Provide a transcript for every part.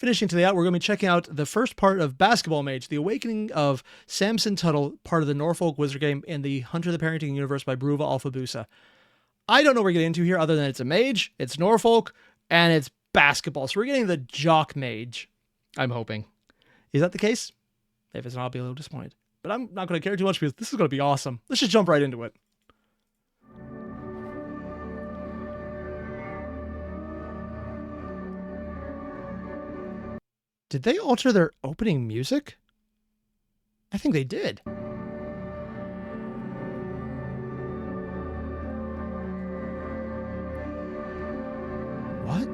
Finishing today out, we're going to be checking out the first part of Basketball Mage, The Awakening of Samson Tuttle, part of the Norfolk Wizard game in the Hunter the Parenting Universe by Bruva Alphabusa. I don't know what we're getting into here other than it's a mage, it's Norfolk, and it's basketball. So we're getting the jock mage, I'm hoping. Is that the case? If it's not, I'll be a little disappointed. But I'm not going to care too much because this is going to be awesome. Let's just jump right into it. Did they alter their opening music? I think they did. What?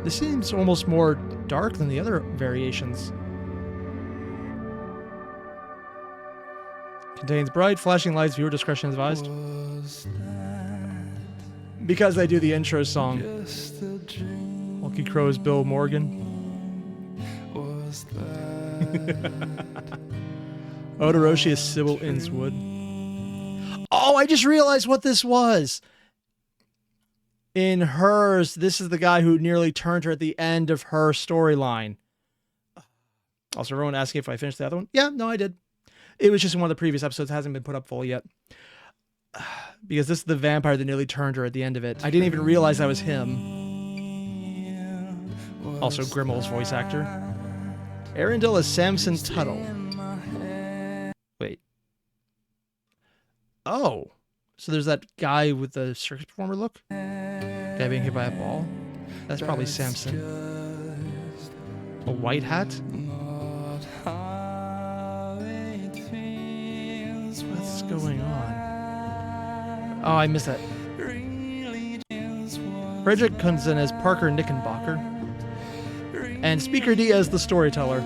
This seems almost more dark than the other variations. Contains bright flashing lights, viewer discretion advised. Because they do the intro song. Hulky Crow's Bill Morgan. Odoroshi is Sybil Innswood. Oh, I just realized what this was. In hers, this is the guy who nearly turned her at the end of her storyline. Also, everyone asking if I finished the other one. Yeah, no, I did. It was just in one of the previous episodes. It hasn't been put up full yet. Because this is the vampire that nearly turned her at the end of it. I didn't even realize that was him. Also, Grimmel's voice actor. Arundel is Samson Tuttle. Wait. Oh. So there's that guy with the circus performer look? Guy being hit by a ball? That's probably Samson. A white hat? What's going on? Oh, I missed that. Frederick comes in as Parker Knickenbocker. And Speaker D as the storyteller.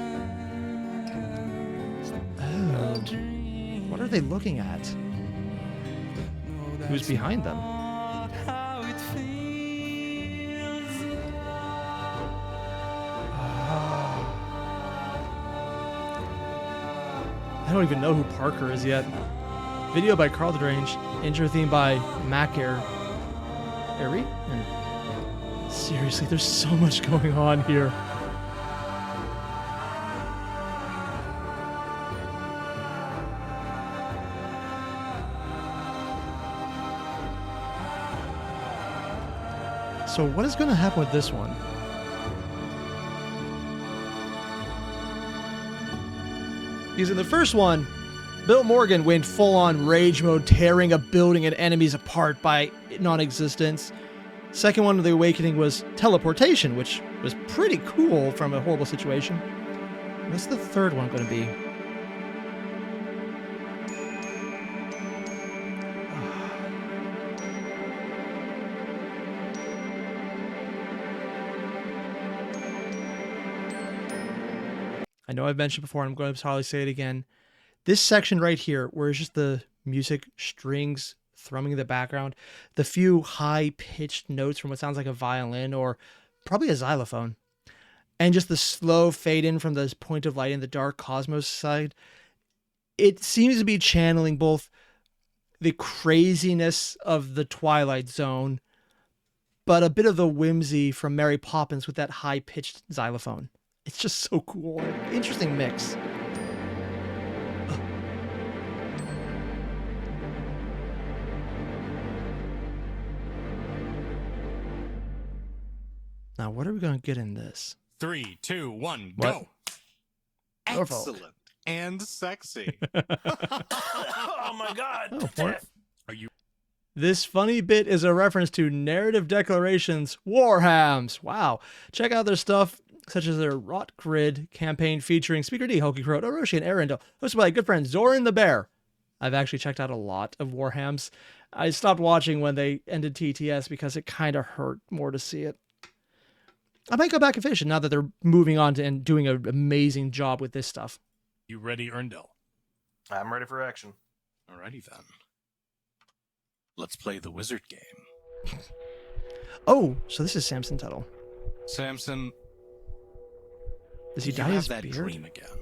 Oh. What are they looking at? Who's behind them? I don't even know who Parker is yet. Video by Carl Drange. Intro theme by Airier. Seriously, there's so much going on here. So what is going to happen with this one? Because in the first one, Bill Morgan went full-on rage mode, tearing a building and enemies apart by non-existence. Second one of The Awakening was teleportation, which was pretty cool from a horrible situation. What's the third one going to be? I know I've mentioned before, and I'm going to probably say it again. This section right here, where it's just the music strings thrumming in the background, the few high-pitched notes from what sounds like a violin or probably a xylophone, and just the slow fade in from this point of light in the dark cosmos side, it seems to be channeling both the craziness of the Twilight Zone, but a bit of the whimsy from Mary Poppins with that high-pitched xylophone. It's just so cool. Interesting mix. Now, what are we going to get in this? 3, 2, 1, What? go. Excellent and sexy. Oh my God. Oh, what? Are you? This funny bit is a reference to Narrative Declarations Warhams. Wow. Check out their stuff, such as their Rot Grid campaign featuring Speaker D, Hulky Crow, Orochi, and Arundel, hosted by good friend Zoran the Bear. I've actually checked out a lot of Warhams. I stopped watching when they ended TTS because it kind of hurt more to see it. I might go back and finish it now that they're moving on to and doing an amazing job with this stuff. You ready, Erndel? I'm ready for action. Alrighty then. Let's play the wizard game. Oh, so this is Samson Tuttle. Samson, Does he you dye have his that beard? dream again.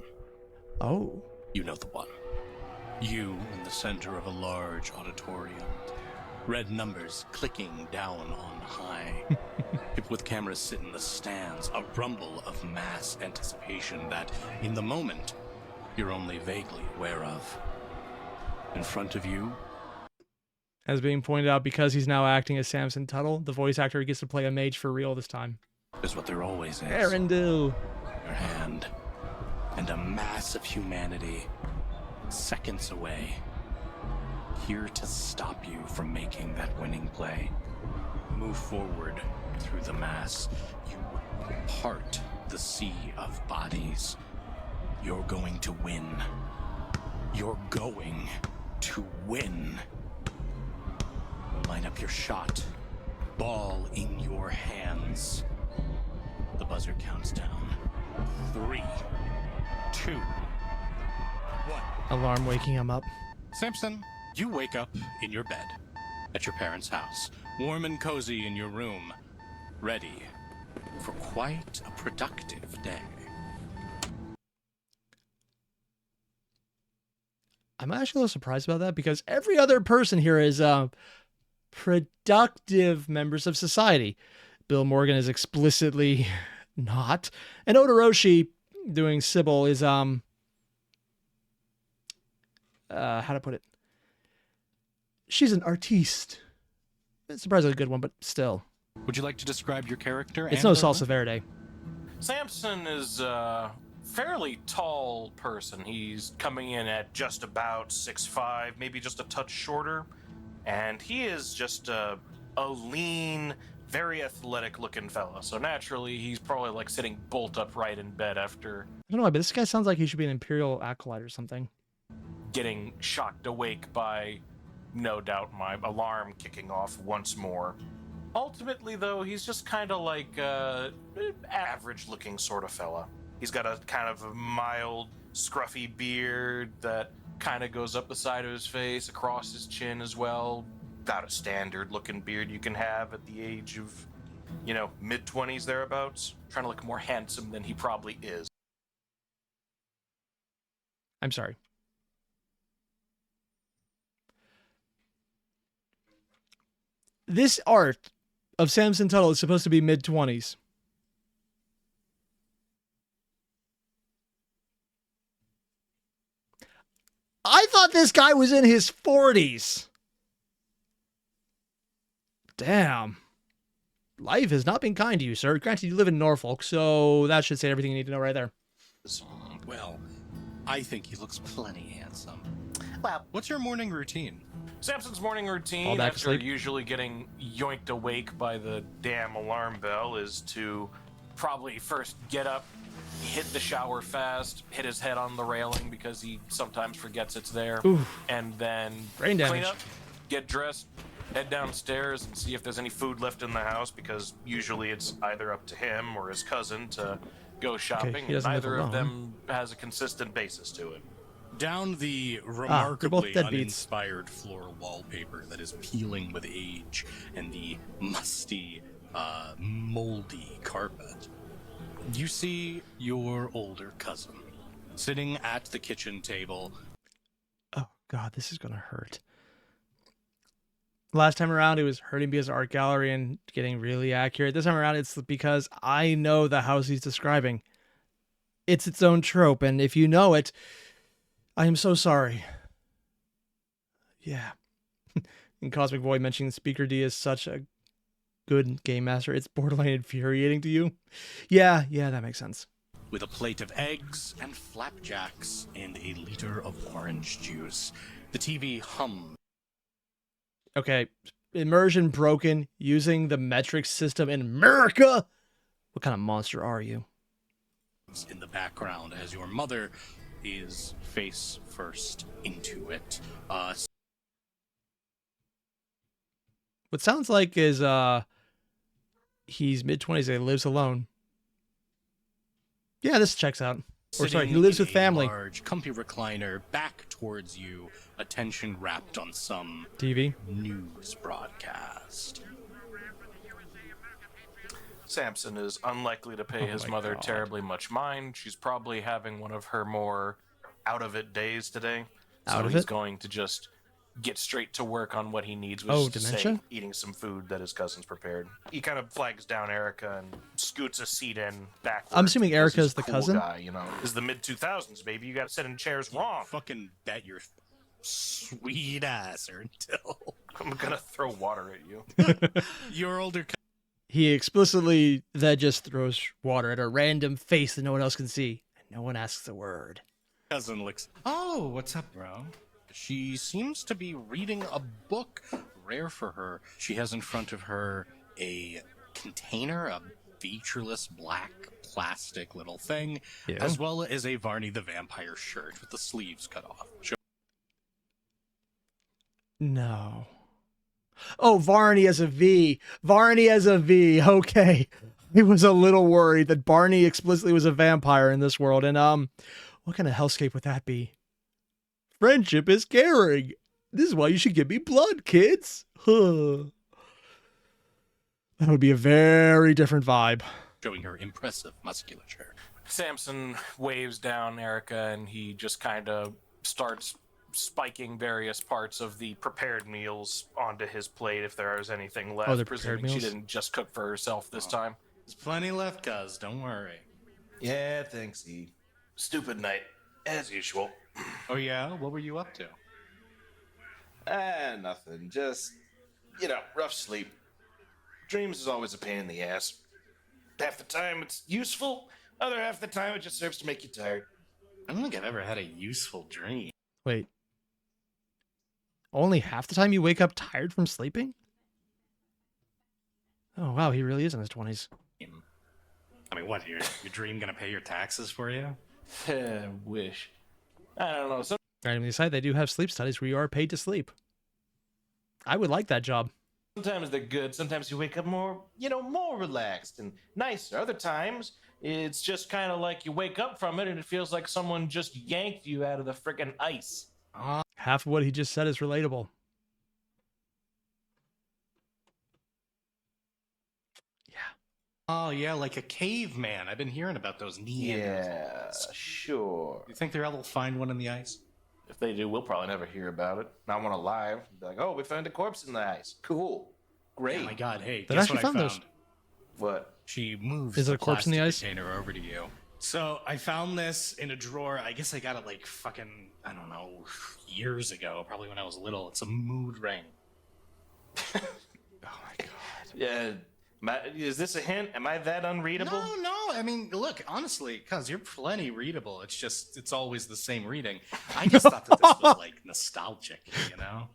Oh. You know the one. You in the center of a large auditorium. Red numbers clicking down on high. People with cameras sit in the stands, a rumble of mass anticipation that, in the moment, you're only vaguely aware of. In front of you, As being pointed out, because he's now acting as Samson Tuttle, the voice actor gets to play a mage for real this time. is what there always is. Arendelle. Your hand. And a mass of humanity, seconds away, here to stop you from making that winning play. Move forward through the mass. You part the sea of bodies. You're going to win. You're going to win. Line up your shot. Ball in your hands. The buzzer counts down. 3, 2, 1. Alarm waking him up. Samson, you wake up in your bed at your parents' house, warm and cozy in your room, ready for quite a productive day. I'm actually a little surprised about that because every other person here is productive members of society. Bill Morgan is explicitly not. And Odoroshi doing Sybil is how to put it? She's an artiste. It's surprisingly a good one, but still. Would you like to describe your character? It's no Salsa Verde. Samson is a fairly tall person. He's coming in at just about 6'5", maybe just a touch shorter. And he is just a lean, very athletic-looking fella. So naturally, he's probably like sitting bolt upright in bed after I don't know, but this guy sounds like he should be an Imperial Acolyte or something. getting shocked awake by, no doubt, my alarm kicking off once more. Ultimately, though, he's just kind of like average-looking sort of fella. He's got a kind of a mild, scruffy beard that kind of goes up the side of his face, across his chin as well. About a standard-looking beard you can have at the age of, mid-20s thereabouts. Trying to look more handsome than he probably is. I'm sorry. This art of Samson Tuttle is supposed to be mid-20s. I thought this guy was in his 40s. Damn. Life has not been kind to you, sir. Granted, you live in Norfolk, so that should say everything you need to know right there. Well, I think he looks plenty handsome. Well, What's your morning routine? Samson's morning Fall routine, back to after sleep. usually getting yoinked awake by the damn alarm bell, is to probably first get up, hit the shower fast, hit his head on the railing because he sometimes forgets it's there, Oof. and then Brain clean damage. up, get dressed, head downstairs and see if there's any food left in the house, because usually it's either up to him or his cousin to go shopping, he and doesn't live neither of alone. them has a consistent basis to it. Down the they're both remarkably deadbeats. uninspired floor wallpaper that is peeling with age and the musty, moldy carpet, you see your older cousin sitting at the kitchen table. Oh, God, this is going to hurt. Last time around, it was hurting because of art gallery and getting really accurate. This time around, it's because I know the house he's describing. It's its own trope, and if you know it, I am so sorry. Yeah. And Cosmic Void mentioning Speaker D is such a good game master. It's borderline infuriating to you. Yeah, that makes sense. With a plate of eggs and flapjacks and a liter of orange juice. The TV hums Okay, immersion broken using the metric system in America. What kind of monster are you? in the background as your mother is face first into it. What sounds like is he's mid-20s and he lives alone. Yeah, this checks out. Or sorry, he sitting lives in with a family. large, comfy recliner back towards you, attention wrapped on some TV. news broadcast. Samson is unlikely to pay Oh his my mother God. terribly much mind. She's probably having one of her more out of it days today. So Out of he's it? going to just get straight to work on what he needs, which Oh, is to dementia? say, eating some food that his cousin's prepared. He kind of flags down Erica and scoots a seat in backwards. I'm assuming because Erica he's is the a cool cousin? guy, you know. This is the mid-2000s, baby. You got to sit in chairs wrong. Fucking bet your sweet ass until I'm going to throw water at you. your older He explicitly then just throws water at a random face that no one else can see. And no one asks a word. cousin looks. Oh, what's up, bro? She seems to be reading a book. Rare for her. She has in front of her a container, a featureless black plastic little thing, Yeah. as well as a Varney the Vampire shirt with the sleeves cut off. No. Oh, Varney as a V. Varney as a V. Okay. I was a little worried that Barney explicitly was a vampire in this world. And, what kind of hellscape would that be? Friendship is caring. This is why you should give me blood, kids. That would be a very different vibe. Showing her impressive musculature. Samson waves down Erica, and he just kind of starts spiking various parts of the prepared meals onto his plate if there is anything left. Oh, the prepared presuming she meals? didn't just cook for herself this time. There's plenty left, cuz. Don't worry. Yeah, thanks, E. Stupid night, as usual. Oh, yeah? What were you up to? Nothing. Just, rough sleep. Dreams is always a pain in the ass. Half the time it's useful, other half the time it just serves to make you tired. I don't think I've ever had a useful dream. Wait. Only half the time you wake up tired from sleeping? Oh, wow. He really is in his 20s. I mean, what? Your dream gonna pay your taxes for you? Wish. I don't know. Randomly aside, they do have sleep studies where you are paid to sleep. I would like that job. Sometimes they're good. Sometimes you wake up more, more relaxed and nicer. Other times, it's just kind of like you wake up from it and it feels like someone just yanked you out of the frickin' ice. Half of what he just said is relatable. Oh, yeah, like a caveman. I've been hearing about those Neanderthals. Sure. You think they'll find one in the ice? If they do, we'll probably never hear about it. Not one alive. Be like, oh, we found a corpse in the ice. Cool. Great. Oh my god, hey, They guess actually what I found found? those. What? She moves Is it the a corpse in the plastic ice? container over to you. So I found this in a drawer. I guess I got it like fucking, I don't know, years ago. Probably when I was little. It's a mood ring. Oh my god. Yeah. Is this a hint? Am I that unreadable? No. I mean, look, honestly, cuz you're plenty readable. It's always the same reading. I just thought that this was like nostalgic, you know?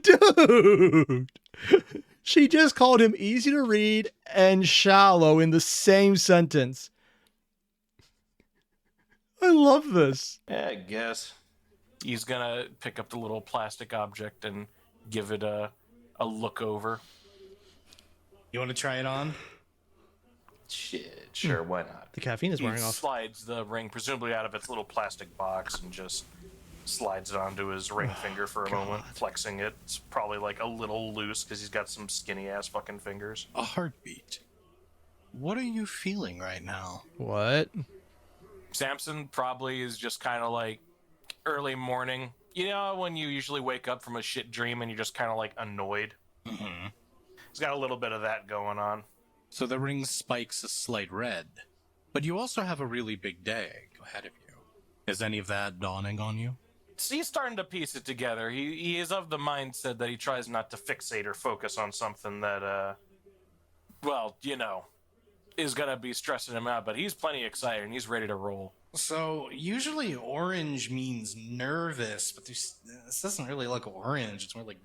Dude! She just called him easy to read and shallow in the same sentence. I love this. Yeah, I guess. He's gonna pick up the little plastic object and give it a look over. You want to try it on? Shit, sure, why not? The caffeine is He wearing off. slides the ring, presumably out of its little plastic box, and just slides it onto his ring finger for a moment, flexing it. It's probably like a little loose because he's got some skinny ass fucking fingers. A heartbeat. What are you feeling right now? What? Samson probably is just kind of like early morning. You know when you usually wake up from a shit dream and you're just kind of like annoyed? Mm-hmm. He's got a little bit of that going on. So the ring spikes a slight red. But you also have a really big day ahead of you. Is any of that dawning on you? So he's starting to piece it together. He is of the mindset that he tries not to fixate or focus on something that, is going to be stressing him out. But he's plenty excited and he's ready to roll. So usually orange means nervous, but this doesn't really look orange. It's more like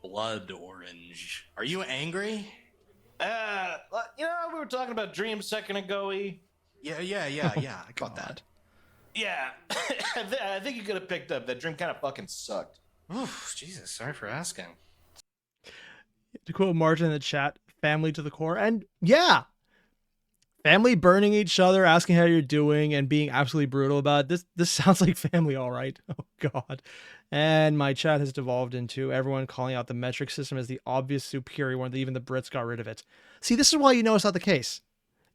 blood orange. Are you angry? We were talking about dreams a second ago, E. Yeah, I got that. Yeah, I think you could have picked up. That dream kind of fucking sucked. Oof, Jesus, sorry for asking. To quote Martin in the chat, family to the core. And yeah, family burning each other, asking how you're doing, and being absolutely brutal about it. This sounds like family, all right. Oh, God. And my chat has devolved into everyone calling out the metric system as the obvious superior one that even the Brits got rid of it. See, this is why you know it's not the case.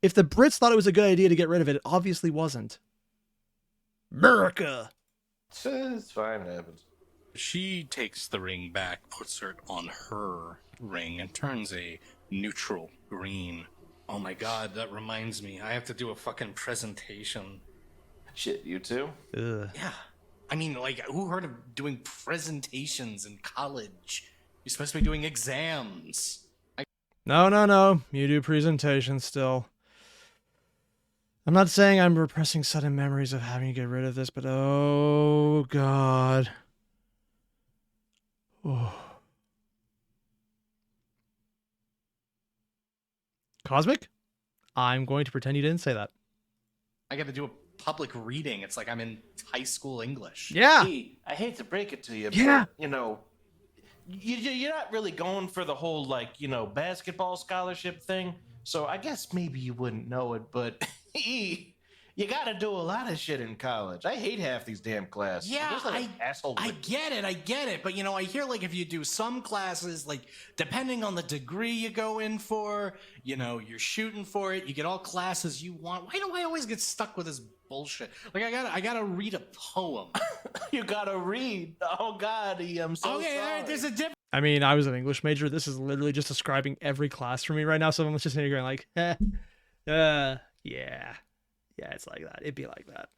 If the Brits thought it was a good idea to get rid of it, it obviously wasn't. America! It's fine, it happens. She takes the ring back, puts it on her ring, and turns a neutral green. Oh my god, that reminds me. I have to do a fucking presentation. Shit, you too? Ugh. Yeah. I mean, like, who heard of doing presentations in college? You're supposed to be doing exams. No. You do presentations still. I'm not saying I'm repressing sudden memories of having to get rid of this, but oh god. Oh. Cosmic? I'm going to pretend you didn't say that. I got to do a public reading. It's like I'm in high school English. Yeah. Hey, I hate to break it to you, Yeah. but, you're not really going for the whole, basketball scholarship thing. So I guess maybe you wouldn't know it, but you got to do a lot of shit in college. I hate half these damn classes. Yeah, asshole. I get it. But, I hear, like, if you do some classes, like, depending on the degree you go in for, you're shooting for it, you get all classes you want. Why do I always get stuck with this bullshit? Like, I gotta read a poem. You gotta read. Oh, God, I'm so Okay, sorry. all right, there's a difference. I mean, I was an English major. This is literally just describing every class for me right now. So I'm just sitting here going like, yeah. Yeah, it's like that. It'd be like that.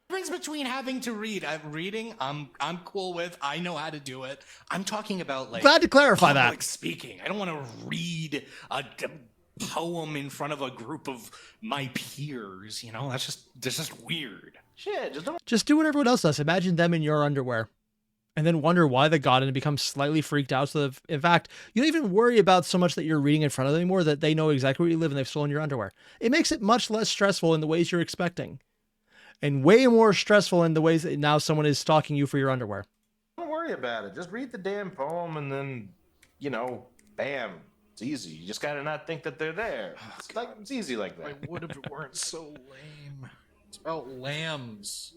Difference between having to read. Reading, I'm cool with. I know how to do it. I'm talking about, like, Glad to clarify public that. speaking. I don't want to read a poem in front of a group of my peers. That's just weird. Shit, just don't. Just do what everyone else does. Imagine them in your underwear. And then wonder why they got it and become slightly freaked out. So that, in fact, you don't even worry about so much that you're reading in front of them anymore, that they know exactly where you live and they've stolen your underwear. It makes it much less stressful in the ways you're expecting. And way more stressful in the ways that now someone is stalking you for your underwear. Don't worry about it. Just read the damn poem and then, bam. It's easy. You just gotta not think that they're there. It's easy like that. I would if it weren't so lame. It's about lambs.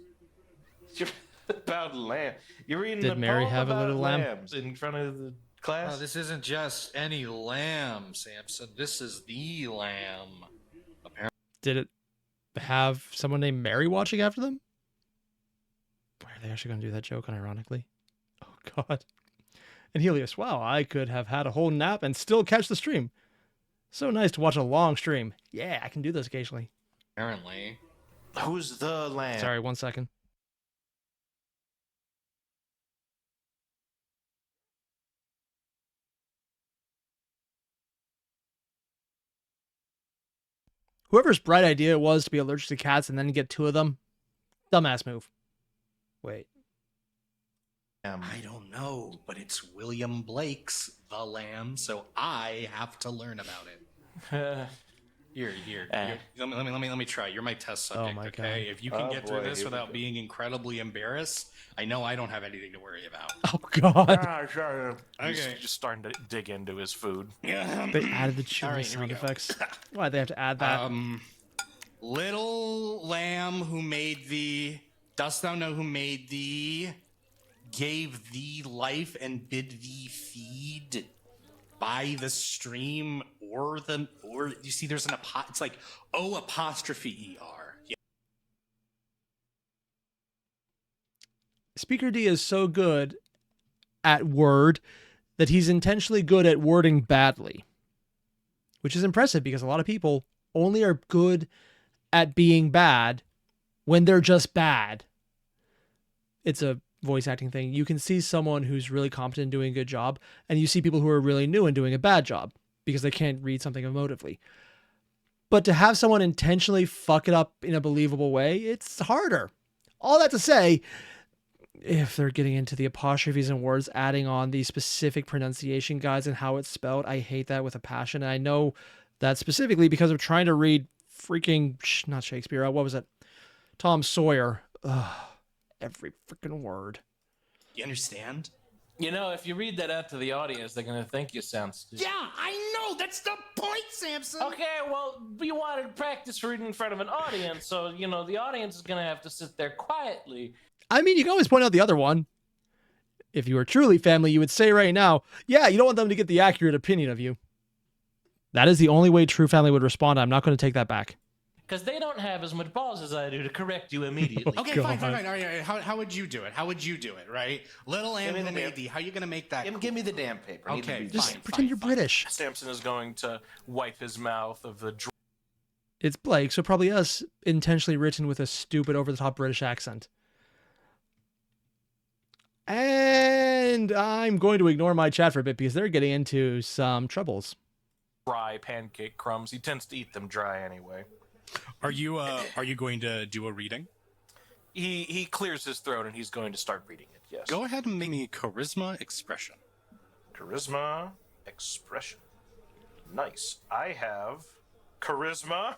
About lamb. You're reading Did the Mary poem have a about little lamb? lambs in front of the class. Oh, this isn't just any lamb, Samson. This is the lamb. Apparently. Did it have someone named Mary watching after them? Why are they actually going to do that joke unironically? Oh, God. And Helios, wow, I could have had a whole nap and still catch the stream. So nice to watch a long stream. Yeah, I can do this occasionally. Apparently. Who's the lamb? Sorry, 1 second. Whoever's bright idea it was to be allergic to cats and then get 2 of them, dumbass move. Wait. I don't know, but it's William Blake's The Lamb, so I have to learn about it. Here. Let me try. You're my test subject, my okay? God. If you can Oh, get through boy, this here we without go. being incredibly embarrassed, I know I don't have anything to worry about. Oh, God. Sure. Okay. He's just starting to dig into his food. They added the chewing All right, here we sound go. effects. Why'd they have to add that? Little lamb who made thee, dost thou know who made thee, gave thee life and bid thee feed by the stream or you see there's it's like apostrophe ER. Yeah. Speaker D is so good at word that he's intentionally good at wording badly, which is impressive because a lot of people only are good at being bad when they're just bad. It's a voice acting thing. You can see someone who's really competent and doing a good job, and you see people who are really new and doing a bad job because they can't read something emotively. But to have someone intentionally fuck it up in a believable way, it's harder. All that to say, if they're getting into the apostrophes and words, adding on the specific pronunciation guides and how it's spelled, I hate that with a passion. And I know that specifically because of trying to read freaking, not Shakespeare, what was it? Tom Sawyer. Ugh, every freaking word. You understand? If you read that out to the audience, they're gonna think you sound stupid. Yeah, I know. That's the point, Samson. Okay, well, you want to practice reading in front of an audience, so, the audience is gonna have to sit there quietly. I mean, you can always point out the other one. If you were truly family, you would say right now, yeah, you don't want them to get the accurate opinion of you. That is the only way true family would respond. I'm not going to take that back. because they don't have as much balls as I do to correct you immediately. Okay, God. fine. All right. How would you do it? How would you do it, right? Little Give me Anne the made damn- the. How you going to make that? Give me the damn paper. I need to Okay, be Just fine, pretend you're British. Samson is going to wipe his mouth of the It's Blake, so probably us intentionally written with a stupid over-the-top British accent. And I'm going to ignore my chat for a bit because they're getting into some troubles. dry pancake crumbs. He tends to eat them dry anyway. Are you going to do a reading? He clears his throat and he's going to start reading it. Yes. Go ahead and make me charisma expression. Charisma expression. Nice. I have charisma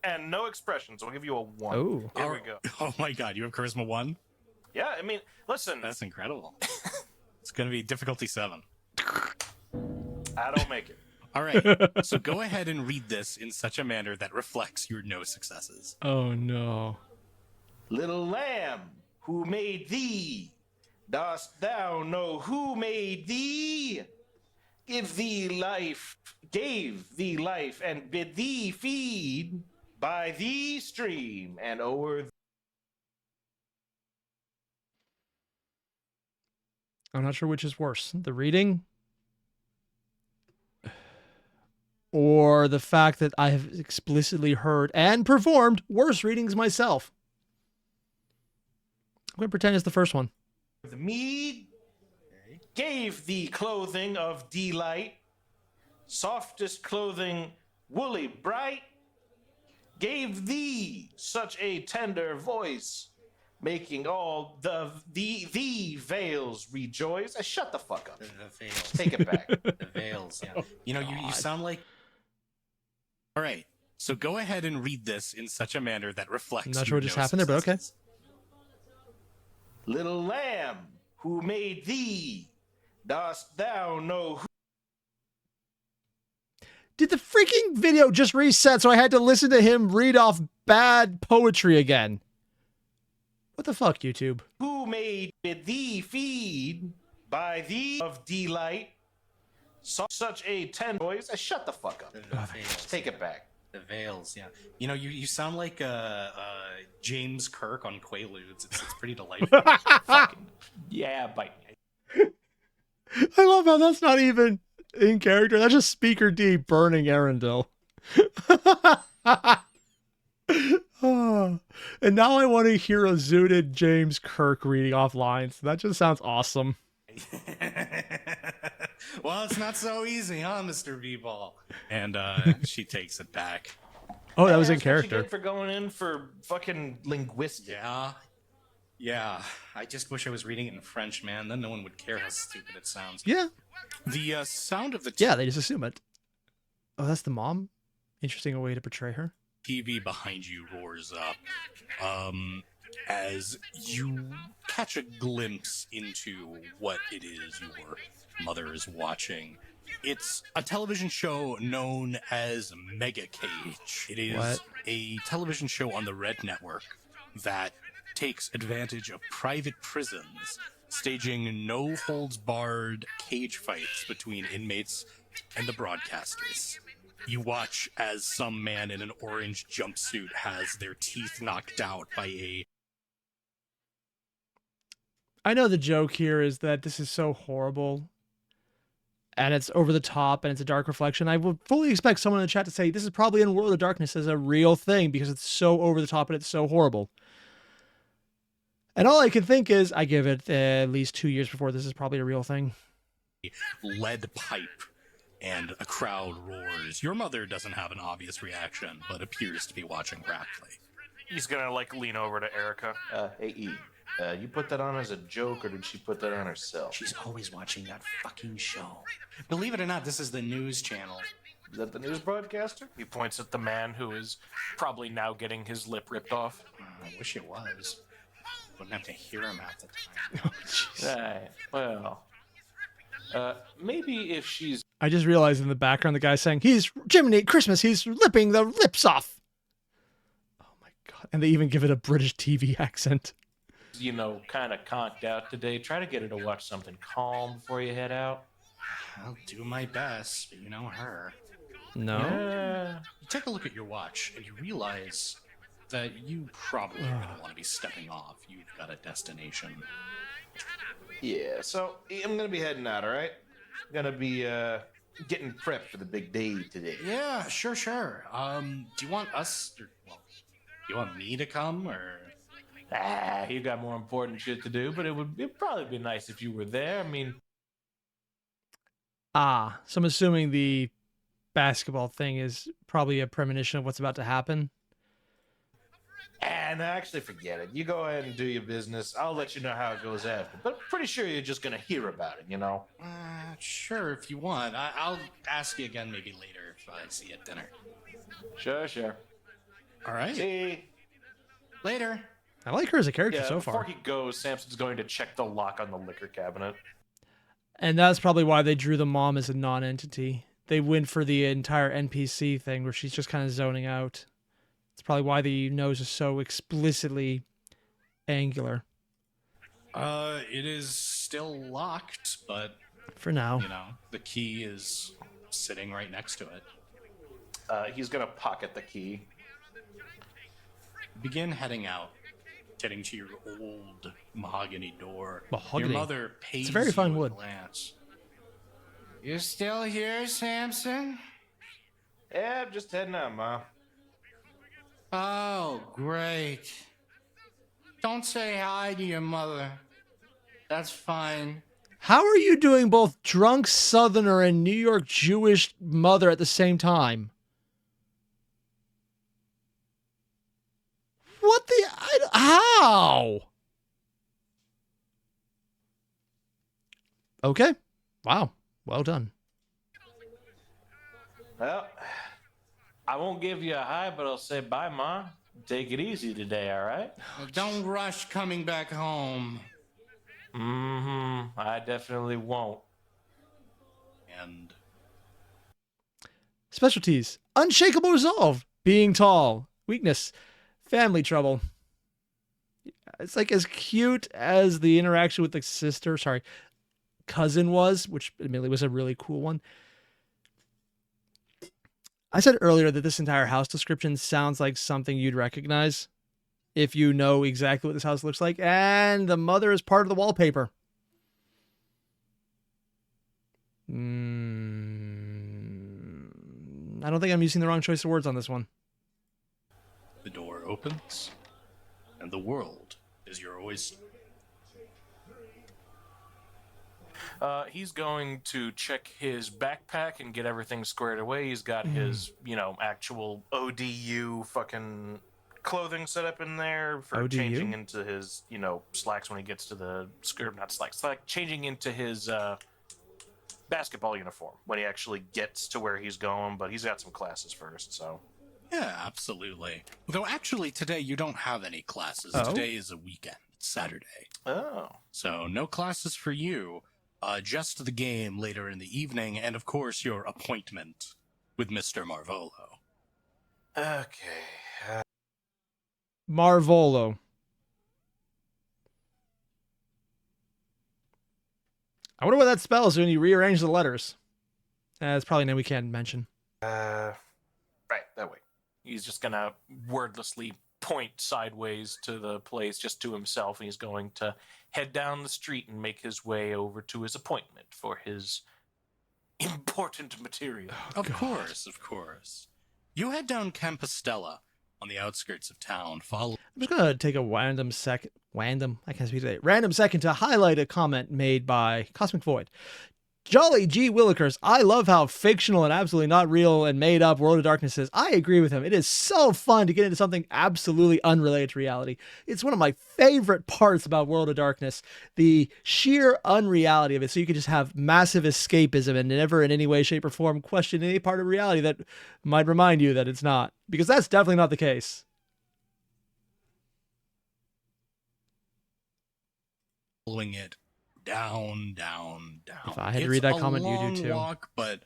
and no expression, so I'll give you a 1. Oh. Here we go. Oh my god, you have charisma 1? Yeah, I mean, listen, That's incredible. It's going to be difficulty 7. I don't make it. All right, so go ahead and read this in such a manner that reflects your no successes. Oh, no. Little lamb, who made thee? Dost thou know who made thee? Gave thee life, and bid thee feed by thee stream and o'er. I'm not sure which is worse, the reading or the fact that I have explicitly heard and performed worse readings myself. I'm going to pretend it's the first one. The mead gave thee clothing of delight, softest clothing, woolly bright, gave thee such a tender voice, making all the veils rejoice. Shut the fuck up. The veils. Take it back. The veils, yeah. You know, you sound like... All right, so go ahead and read this in such a manner that reflects I'm not your sure what just no happened there, but okay. successes. Little lamb, who made thee? Dost thou know who? Did the freaking video just reset so I had to listen to him read off bad poetry again? What the fuck, YouTube? Who made thee feed by thee of delight? Such a tender voice. Shut the fuck up. The veils. Take it back. The veils, yeah. You know, you sound like James Kirk on Quaaludes. It's pretty delightful. Fucking yeah, bite me. I love how that's not even in character. That's just Speaker D burning Arundel. Oh, and now I want to hear a zooted James Kirk reading off lines. That just sounds awesome. Well, it's not so easy, huh, Mr. V-Ball? And she takes it back. Oh, that was in That's what you character. get for going in for fucking linguistics. Yeah. I just wish I was reading it in French, man. Then no one would care how stupid it sounds. Yeah. The sound of the Yeah, they just assume it. Oh, that's the mom? Interesting way to portray her. TV behind you roars up as you catch a glimpse into what it is your mother is watching. It's a television show known as Mega Cage. It is What? a television show on the Red Network that takes advantage of private prisons, staging no-holds-barred cage fights between inmates and the broadcasters. You watch as some man in an orange jumpsuit has their teeth knocked out by a... I know the joke here is that this is so horrible and it's over the top and it's a dark reflection. I would fully expect someone in the chat to say this is probably in World of Darkness as a real thing because it's so over the top and it's so horrible. And all I can think is I give it at least 2 years before this is probably a real thing. lead pipe, and a crowd roars. Your mother doesn't have an obvious reaction, but appears to be watching raptly. He's gonna like lean over to Erica. Hey E, you put that on as a joke or did she put that on herself? She's always watching that fucking show. Believe it or not, this is the news channel. Is that the news broadcaster? He points at the man who is probably now getting his lip ripped off. I wish it was. Wouldn't have to hear him half the time. Right. Well, maybe if she's I just realized in the background the guy's saying, he's Jiminy Christmas, he's ripping the lips off. Oh my god. And they even give it a British TV accent. kind of conked out today, try to get her to watch something calm before you head out. I'll do my best, but you know her. No. Yeah. You take a look at your watch and you realize that you probably are going to want to be stepping off. You've got a destination. Yeah, so I'm gonna be heading out, all right? Gonna be getting prepped for the big day today. Yeah, sure. Do you want us, or, well, do you want me to come, or? You got more important shit to do, but it'd probably be nice if you were there. I mean, So I'm assuming the basketball thing is probably a premonition of what's about to happen. and actually forget it. You go ahead and do your business. I'll let you know how it goes after. But I'm pretty sure you're just gonna hear about it, you know? Sure, if you want. I'll ask you again maybe later if I see you at dinner. Sure. All right. See? Later. I like her as a character Yeah, so before far. he goes, Samson's going to check the lock on the liquor cabinet. And that's probably why they drew the mom as a non-entity. They went for the entire NPC thing where she's just kind of zoning out. It's probably why the nose is so explicitly angular. It is still locked, but, For now. you know, the key is sitting right next to it. He's gonna pocket the key. Begin heading out, getting to your old mahogany door. Mahogany. Your mother pays a very fine you a wood. glance. You still here, Samson? Yeah, I'm just heading out, Ma. Oh, great. Don't say hi to your mother. That's fine. How are you doing both drunk Southerner and New York Jewish mother at the same time? What the... how? Okay. Wow. Well done. Well, I won't give you a hi, but I'll say bye, Ma. Take it easy today, all right? Well, don't rush coming back home. I definitely won't. And Specialties. Unshakable resolve. Being tall. Weakness. Family trouble. It's like as cute as the interaction with the cousin was, which admittedly was a really cool one. I said earlier that this entire house description sounds like something you'd recognize if you know exactly what this house looks like, and the mother is part of the wallpaper. I don't think I'm using the wrong choice of words on this one. the door opens, and the world is your oyster. He's going to check his backpack and get everything squared away. He's got his, actual ODU fucking clothing set up in there for ODU? changing into his, slacks when he gets to the not slacks, changing into his basketball uniform when he actually gets to where he's going. But he's got some classes first, so. Yeah, absolutely. Though actually today you don't have any classes. Oh. Today is a weekend. It's Saturday. Oh. So no classes for you. Just the game later in the evening, and of course your appointment with Mr. Marvolo. Okay. Marvolo. I wonder what that spells when you rearrange the letters. It's probably a name we can't mention. Right, that way. He's just gonna wordlessly point sideways to the place, just to himself, and he's going to head down the street and make his way over to his appointment for his important material. Of course. You head down Compostela on the outskirts of town, follow. I'm just gonna take a random second to highlight a comment made by Cosmic Void. Jolly G. Willikers, I love how fictional and absolutely not real and made up World of Darkness is. I agree with him. It is so fun to get into something absolutely unrelated to reality. It's one of my favorite parts about World of Darkness, the sheer unreality of it. So you can just have massive escapism and never in any way, shape, or form question any part of reality that might remind you that it's not. Because that's definitely not the case. Following it down. If I had to read that comment, you do It's a too. long walk, but,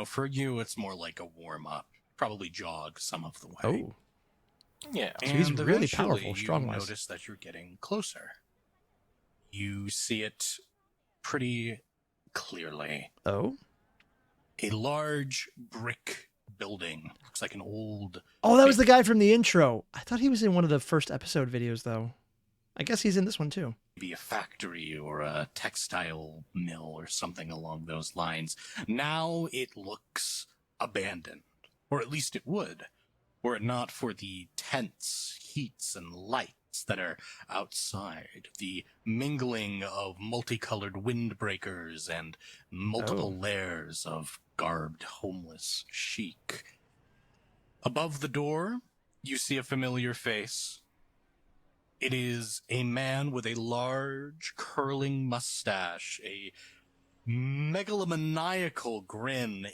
for you, it's more like a warm-up. Probably jog some of the way. Oh, Yeah. So he's And really eventually powerful, strong-wise. You notice that you're getting closer. You see it pretty clearly. oh, A large brick building. Looks like an old... Oh, that was the guy from the intro. I thought he was in one of the first episode videos, though. I guess he's in this one, too. Maybe a factory or a textile mill or something along those lines. Now it looks abandoned. Or at least it would. Were it not for the tense heats and lights that are outside. The mingling of multicolored windbreakers and multiple layers of garbed homeless chic. Above the door, you see a familiar face. It is a man with a large, curling mustache, a megalomaniacal grin,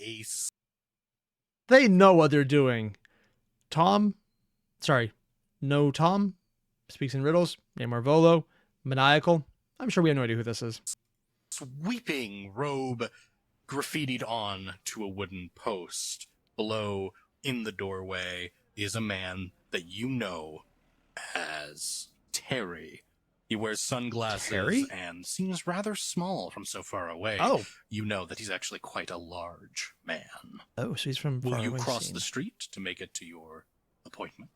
They know what they're doing. Tom speaks in riddles, named Marvolo, maniacal. I'm sure we have no idea who this is. sweeping robe graffitied on to a wooden post. Below, in the doorway, is a man that you know as Terry. He wears sunglasses Terry? and seems rather small from so far away. Oh. You know that he's actually quite a large man. Oh, so he's from Will you faraway cross scene. the street to make it to your appointment?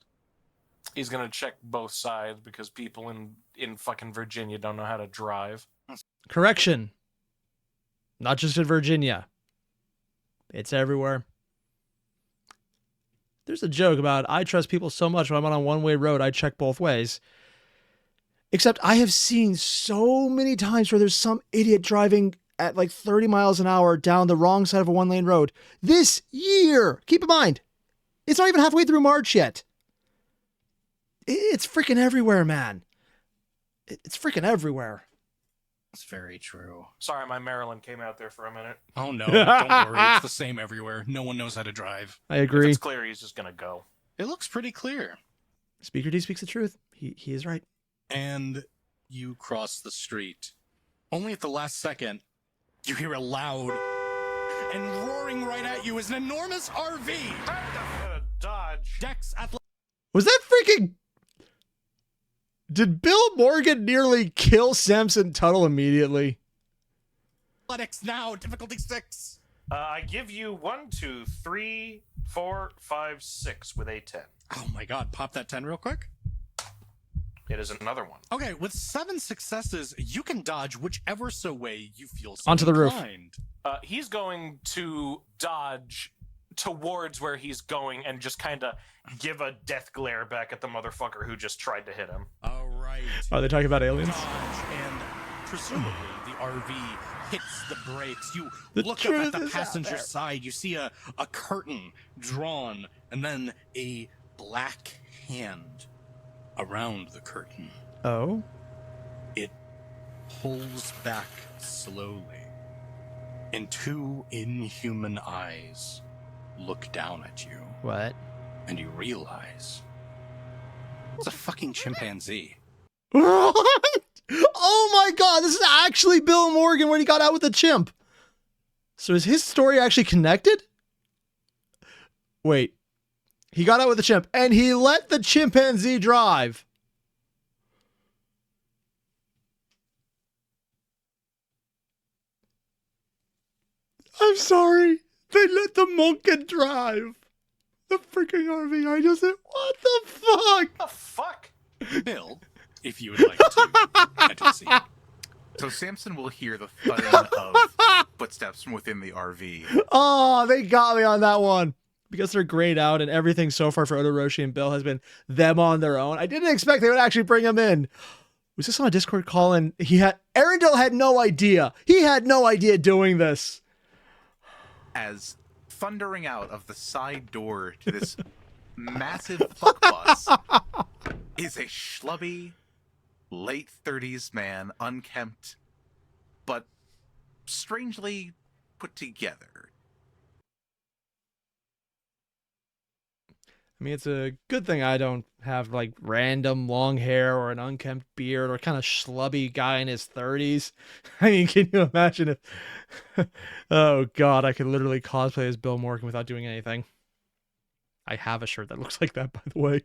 He's gonna check both sides because people in fucking Virginia don't know how to drive. Correction. Not just in Virginia. It's everywhere. There's a joke about I trust people so much when I'm on a one-way road, I check both ways. Except I have seen so many times where there's some idiot driving at like 30 miles an hour down the wrong side of a one-lane road. This year, keep in mind, it's not even halfway through March yet. It's freaking everywhere, man. It's freaking everywhere. That's very true. Sorry, my Maryland came out there for a minute. Oh no, don't worry. It's the same everywhere. No one knows how to drive. I If agree. it's clear, he's just gonna go. It looks pretty clear. Speaker D speaks the truth. He is right. And you cross the street. Only at the last second, you hear a loud and roaring right at you is an enormous RV. Dodge. Dex Was that freaking... Did Bill Morgan nearly kill Samson Tuttle immediately? Athletics now, difficulty 6. I give you 1, 2, 3, 4, 5, 6 with a 10. Oh my god, pop that 10 real quick. It is another one. Okay, with 7 successes, you can dodge whichever so way you feel so Onto the roof. inclined. He's going to dodge towards where he's going and just kind of give a death glare back at the motherfucker who just tried to hit him. All right. Are they talking about aliens? Dodge, and presumably the RV hits the brakes. You The look up truth at the is out passenger there. side. You see a curtain drawn, and then a black hand around the curtain. Oh? It pulls back slowly, and 2 inhuman eyes look down at you, What? and you realize it's a fucking chimpanzee. What? Oh my god, this is actually Bill Morgan when he got out with the chimp. So is his story actually connected? Wait. He got out with the chimp and he let the chimpanzee drive. I'm sorry. They let the monkey drive. The freaking RV. I just said, what the fuck? The fuck? Bill, if you would like to enter the scene. So Samson will hear the thudding of footsteps from within the RV. Oh, they got me on that one. Because they're grayed out and everything so far for Odoroshi and Bill has been them on their own. I didn't expect they would actually bring him in. Was this on a Discord call? And Arendelle had no idea. He had no idea doing this. As thundering out of the side door to this massive fuck bus is a schlubby, late 30s man, unkempt, but strangely put together. I mean, it's a good thing I don't have like random long hair or an unkempt beard or kind of schlubby guy in his 30s. I mean, can you imagine if... Oh, God, I could literally cosplay as Bill Morgan without doing anything. I have a shirt that looks like that, by the way.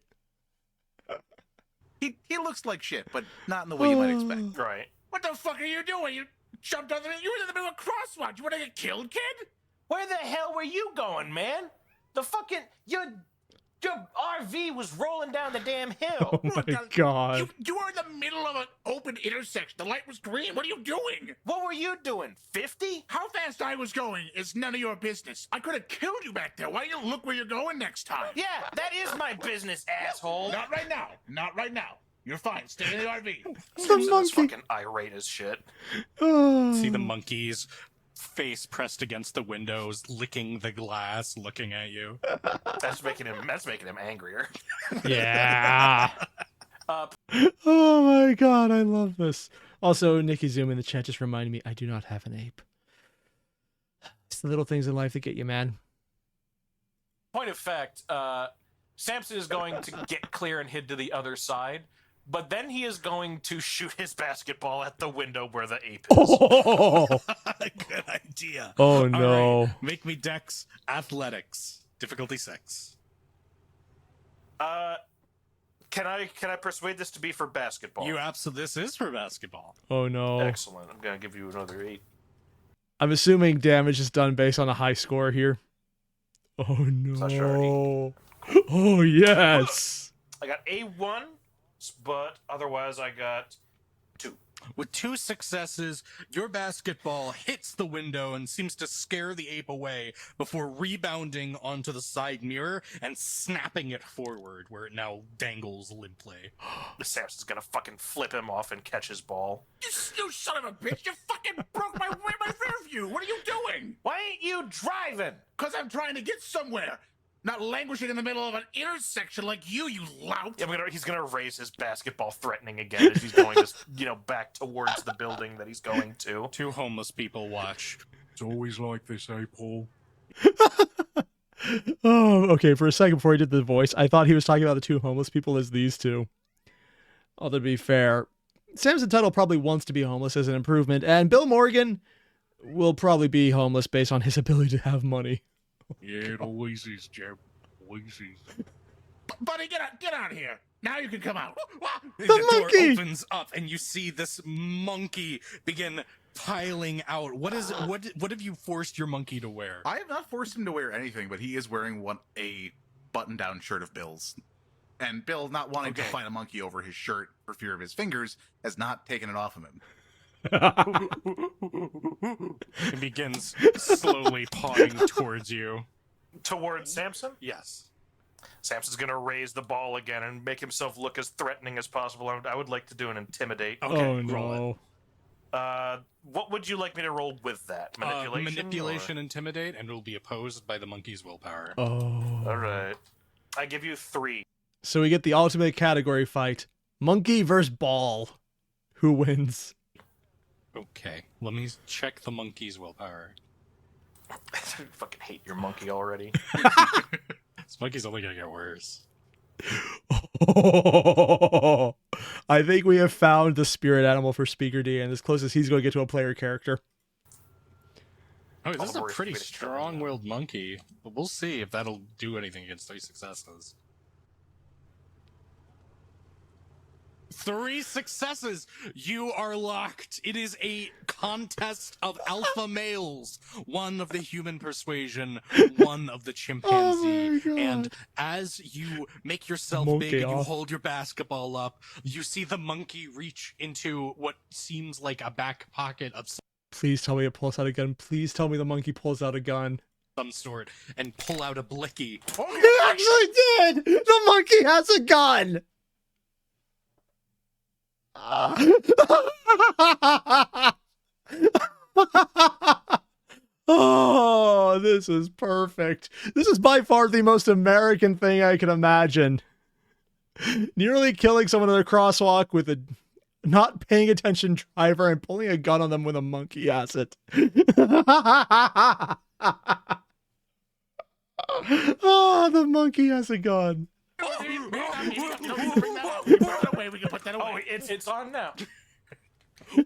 He looks like shit, but not in the way you might expect. Right. What the fuck are you doing? You jumped on the... You were in the middle of a crosswalk. You want to get killed, kid? Where the hell were you going, man? The fucking your RV was rolling down the damn hill. Oh my god. You were in the middle of an open intersection. The light was green. What are you doing? What were you doing? 50? How fast I was going is none of your business. I could have killed you back there. Why don't you look where you're going next time? Yeah, that is my business, asshole. Not right now. Not right now. You're fine. Stay in the RV. Samson's monkey. fucking irate as shit. See the monkeys, face pressed against the windows, licking the glass, looking at you. That's making him angrier. Yeah. Oh my god, I love this. Also, Nikki Zoom in the chat just reminded me I do not have an ape. It's the little things in life that get you, man. Point of fact, Samson is going to get clear and head to the other side, but then he is going to shoot his basketball at the window where the ape is. Oh, Good idea. oh All no. right, make me Dex Athletics. Difficulty 6. Can I persuade this to be for basketball? This is for basketball. Oh no. Excellent. I'm gonna give you another 8. I'm assuming damage is done based on a high score here. Oh not sure. no. Oh yes. I got A1, but otherwise I got 2. With 2 successes, your basketball hits the window and seems to scare the ape away before rebounding onto the side mirror and snapping it forward, where it now dangles limply. Samson's gonna fucking flip him off and catch his ball. You son of a bitch. You fucking broke my rear view. What are you doing? Why ain't you driving? Because I'm trying to get somewhere. Not languishing in the middle of an intersection like you lout. Yeah, he's gonna raise his basketball threatening again as he's going to, back towards the building that he's going to. 2 homeless people watch. It's always like this, eh, Paul? Oh, okay. For a second before he did the voice, I thought he was talking about the 2 homeless people as these 2. Although to be fair, Samson Tuttle probably wants to be homeless as an improvement, and Bill Morgan will probably be homeless based on his ability to have money. Yeah, it always is, Joe. Always is. Buddy, get out of here. Now you can come out. The monkey! door opens up and you see this monkey begin piling out. What have you forced your monkey to wear? I have not forced him to wear anything, but he is wearing a button-down shirt of Bill's. And Bill, not wanting to find a monkey over his shirt for fear of his fingers, has not taken it off of him. It begins slowly pawing towards you. Towards Samson? Yes. Samson's gonna raise the ball again and make himself look as threatening as possible. I would like to do an intimidate. Okay, Oh roll no. What would you like me to roll with that? it. Manipulation? Manipulation, intimidate, and it will be opposed by the monkey's willpower. Oh. All right. I give you 3. So we get the ultimate category fight. Monkey versus ball. Who wins? Okay, let me check the monkey's willpower. I fucking hate your monkey already. This monkey's only gonna get worse. Oh, I think we have found the spirit animal for Speaker D, and as close as he's going to get to a player character. Oh, this is a worst pretty way to kill strong-willed monkey, but we'll see if that'll do anything against 3 successes. 3 successes! You are locked. It is a contest of alpha males. One of the human persuasion, one of the chimpanzee. Oh my God. And as you make yourself Monkey big and you off. hold your basketball up, you see the monkey reach into what seems like a back pocket of Please tell me it pulls out a gun. Please tell me the monkey pulls out a gun. some sort and pull out a blicky. He actually did! The monkey has a gun! Oh, this is perfect. This is by far the most American thing I can imagine. Nearly killing someone in a crosswalk with a not paying attention driver and pulling a gun on them when a monkey has it. Oh, the monkey has a gun. Bring that away. We can put that Oh, away. it's on now. We're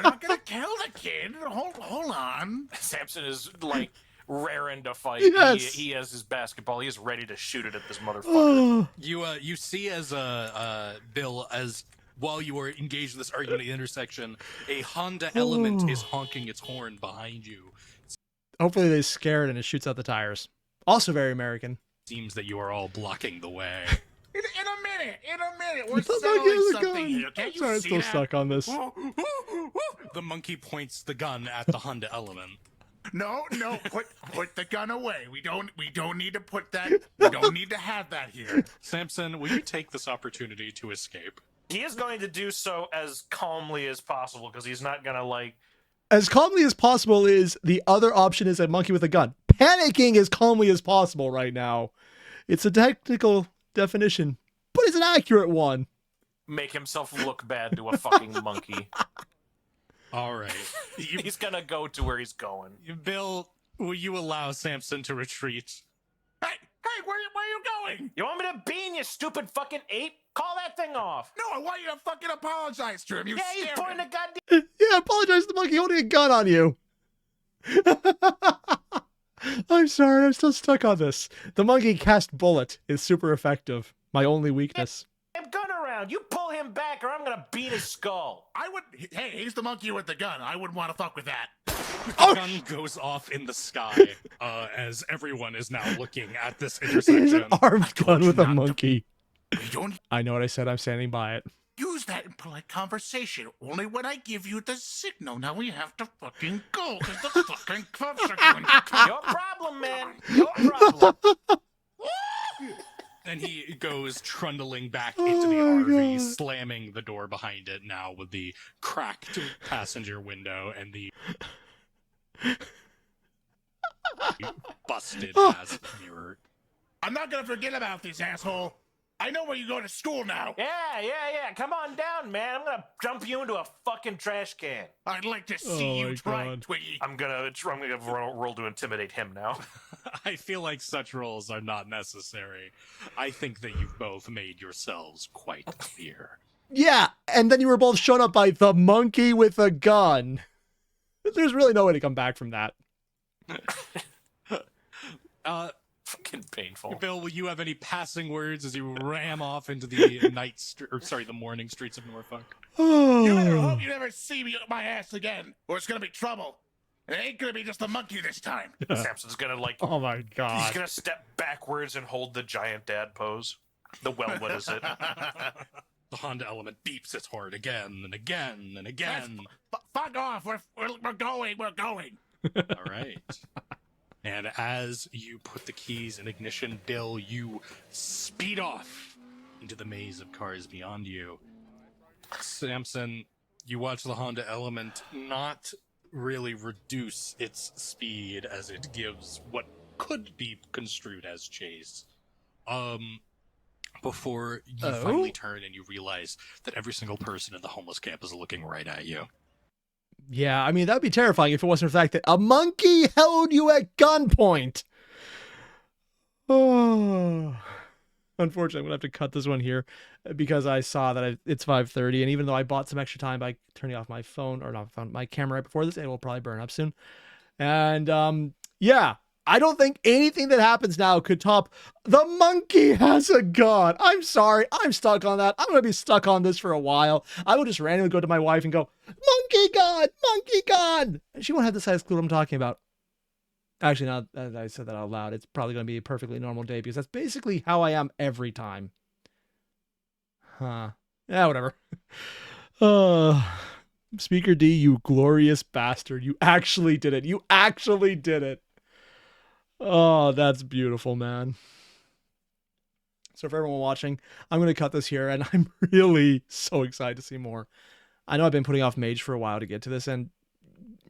not gonna kill the kid. Hold on. Samson is like raring to fight. Yes. He has his basketball. He is ready to shoot it at this motherfucker. Oh. You see as Bill, as while you are engaged in this argument at the intersection, a Honda Element is honking its horn behind you. Hopefully they scare it and it shoots out the tires. Also very American. Seems that you are all blocking the way. In a minute, we're The monkey has selling a something gun. here. Can't I'm you sorry, I'm see still that? stuck on this. The monkey points the gun at the Honda Element. No, put the gun away. We don't need to put that. We don't need to have that here. Samson, will you take this opportunity to escape? He is going to do so as calmly as possible because he's not gonna like. As calmly as possible is the other option is a monkey with a gun. Panicking as calmly as possible right now. It's a technical definition, but it's an accurate one. Make himself look bad to a fucking monkey. All right. He's gonna go to where he's going. Bill, will you allow Samson to retreat? Hey, where are you going? You want me to bean, you stupid fucking ape? Call that thing off. No, I want you to fucking apologize to him. You Yeah, he's scared pointing him. a goddamn. Yeah, apologize to the monkey holding a gun on you. I'm sorry, I'm still stuck on this. The monkey cast bullet is super effective. My only weakness. Gun around. You pull him back, or I'm gonna beat his skull. I would. Hey, he's the monkey with the gun. I wouldn't want to fuck with that. The gun goes off in the sky as everyone is now looking at this He's intersection. an armed gun with a not to- monkey. We don't I know what I said, I'm standing by it. use that in polite conversation. Only when I give you the signal. Now we have to fucking go because the fucking cops are going to come. Your problem, man. Your problem. And he goes trundling back into the Oh my RV, God. slamming the door behind it now with the cracked passenger window and the busted ass mirror. I'm not gonna forget about this, asshole. I know where you go to school now. Yeah. Come on down, man. I'm gonna dump you into a fucking trash can. I'd like to Oh see my you try, God. Twiggy. I'm gonna roll to intimidate him now. I feel like such roles are not necessary. I think that you've both made yourselves quite clear. Yeah, and then you were both shown up by the monkey with a gun. There's really no way to come back from that. Fucking painful. Bill, will you have any passing words as you ram off into the the morning streets of Norfolk? You better hope you never see me my ass again, or it's gonna be trouble. It ain't gonna be just a monkey this time. Samson's gonna like. Oh my He's god. gonna step backwards and hold the giant dad pose. What is it? The Honda Element beeps its horn again and again and again. Fuck off. We're going. We're going. All right. And as you put the keys in ignition, Bill, you speed off into the maze of cars beyond you. Samson, you watch the Honda Element not really reduce its speed as it gives what could be construed as chase. Before you finally turn and you realize that every single person in the homeless camp is looking right at you. Yeah, I mean, that'd be terrifying if it wasn't for the fact that a monkey held you at gunpoint. Oh. Unfortunately, I'm going to have to cut this one here because I saw that it's 5:30, and even though I bought some extra time by turning off my phone, or not phone, my camera right before this, it will probably burn up soon. And, yeah, I don't think anything that happens now could top the monkey has a gun. I'm sorry. I'm stuck on that. I'm going to be stuck on this for a while. I will just randomly go to my wife and go, monkey gun, monkey gun. And she won't have the slightest clue what I'm talking about. Actually, now that I said that out loud, it's probably going to be a perfectly normal day because that's basically how I am every time. Huh. Yeah, whatever. Speaker D, you glorious bastard. You actually did it. You actually did it. Oh, that's beautiful, man. So for everyone watching, I'm going to cut this here, and I'm really so excited to see more. I know I've been putting off MAGE for a while to get to this, and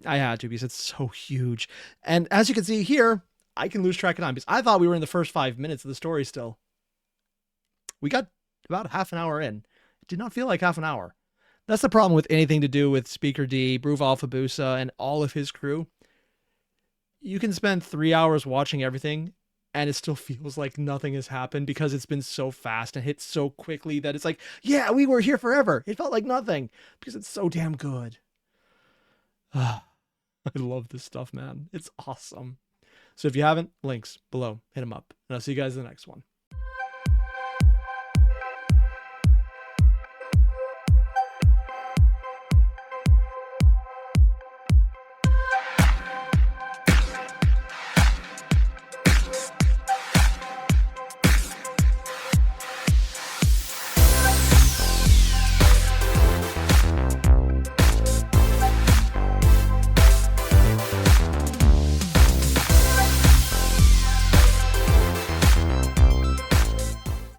I had to because it's so huge. And as you can see here, I can lose track of time because I thought we were in the first 5 minutes of the story still. We got about half an hour in. It did not feel like half an hour. That's the problem with anything to do with Speaker D, Bruv Alphabusa, and all of his crew. You can spend 3 hours watching everything, and it still feels like nothing has happened because it's been so fast and hit so quickly that it's like, yeah, we were here forever. It felt like nothing because it's so damn good. I love this stuff, man. It's awesome. So if you haven't, links below. Hit them up. And I'll see you guys in the next one.